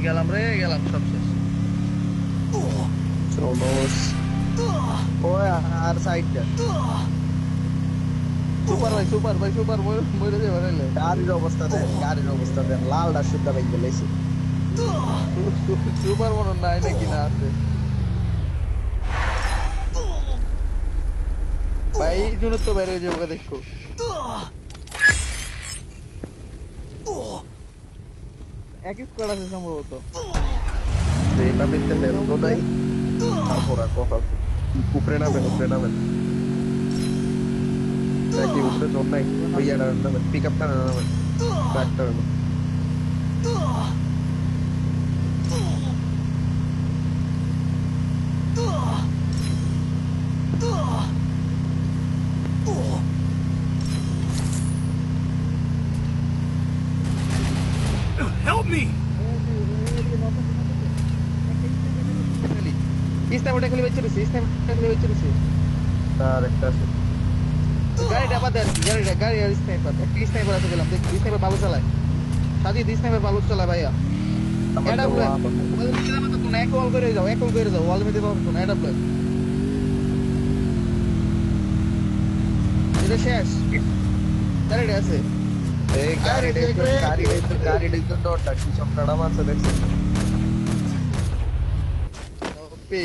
গেলাম রে, গেলাম, সব শেষ। চলোস ওই আর সাইডটা সুপার ভাই, সুপার ভাই, সুপার মরে যাবে নাইলে। গাড়ির অবস্থা দেন লালটা শুদ্ধ ভাই গেলেছে সুপার মনে হয় নাই নাকি না আছে ভাই, এই জন্য তো বের হয়ে যাবো দেখো। এক স্কোয়াড আছে সম্ভবত। এটা দেখতে নেন তো নাই তারপর আর কথা আছে। উপরে নামেন নাকি উপরে জোর নাই ওই ইয়াটা নামেন পিক আপটা নামেন ট্রাকটা নামেন Help me! স্নাইপারটা খালি বেঁচে রয়েছে, স্নাইপারটা খালি বেঁচে রয়েছে। তার একটা আছে গাড়িটা বাদ দেন, গাড়ি আর স্নাইপার, একটা স্নাইপার আছে বললাম, দেখ স্নাইপার ভালো চালায়। সাজি স্নাইপার ভালো চালায় ভাইয়া। আমার এটা তো বলেন এক কল করে যাও, এক কল করে যাও, ওয়াল মেতে পাবো না। এটা বলেন এটা শেষ। গাড়িটা আছে, এই গাড়ি ডরটা কি সব কাটা মারছে দেখছেন ওপি।